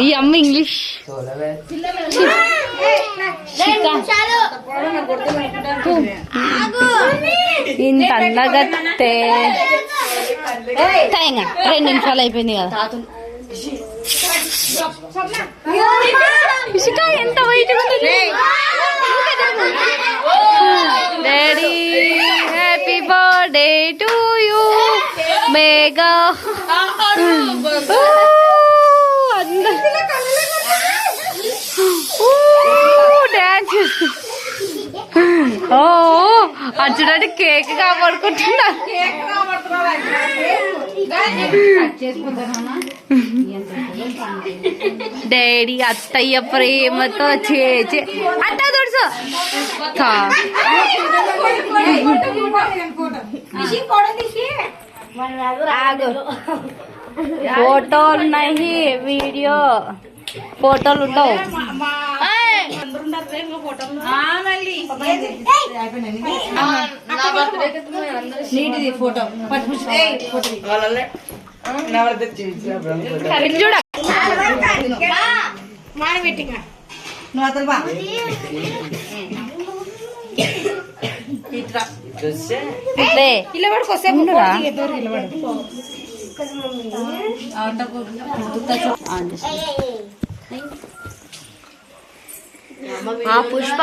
ಈ ಅಮ್ಮ ಇಂಗ್ಲಿಷ್ ఇంత అందగత్తే 2 నిమిషాలు అయిపోయింది కదా ఇషిక ఎంత వైట్ daddy happy birthday to you Megha dance ఓ అర్జునంటే కేక్ కాపాడుకుంటున్నా డాడీ అత్తయ్య ప్రేమతో చేచే అత్త తుడుసు ఫోటోలు ఉన్నాయి వీడియో ఫోటోలు ఉండవు ఫోటో చూడ పుష్ప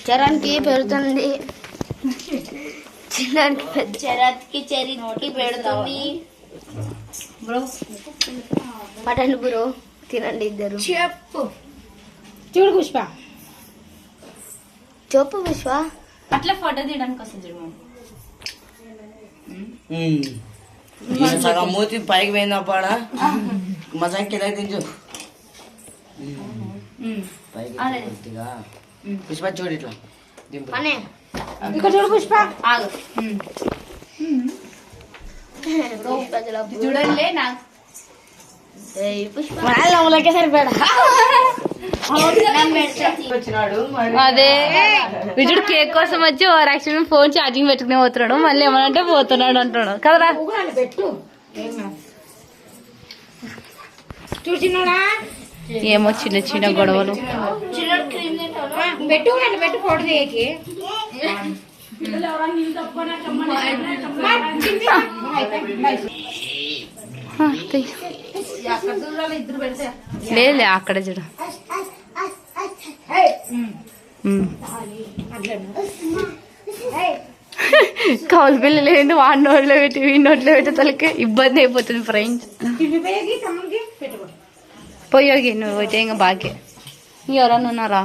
చరణ్ కి పెడుతుంది చరత్కి చరిత్కి పెడుతుంది పటండి బ్రో తినండి ఇద్దరు చెప్పు చూడు పుష్ప చెప్పు పుష్ప అట్లా ఫోటో తీయడానికి వస్తుంది చూడు సగం మూతి పైకి పోయిందప్పడ మజా కింద తించు పైకి పుష్ప చూడు ఇట్లా ఇక్కడ చూడు పుష్ప చూడండి నాకు సరిపడా అదే విజుడు కేక్ కోసం వచ్చి ఓవర్ యాక్చువల్ ఫోన్ ఛార్జింగ్ పెట్టుకునే పోతున్నాడు మళ్ళీ ఏమనంటే పోతున్నాడు అంటున్నాడు కదరా చూసినోడా ఏమో చిన్న చిన్న గొడవలు పెట్టు పెట్టు ఫోటో తీయకి లేదు అక్కడ చూడ కౌలు పిల్లలు లేదు వాడి నోట్లో పెట్టి వీడి నోట్లో పెట్టి తలకి ఇబ్బంది అయిపోతుంది ఫ్రెండ్స్ పోయోగి నువ్వు పోయితే ఇంకా బాగా ఎవరన్నా ఉన్నారా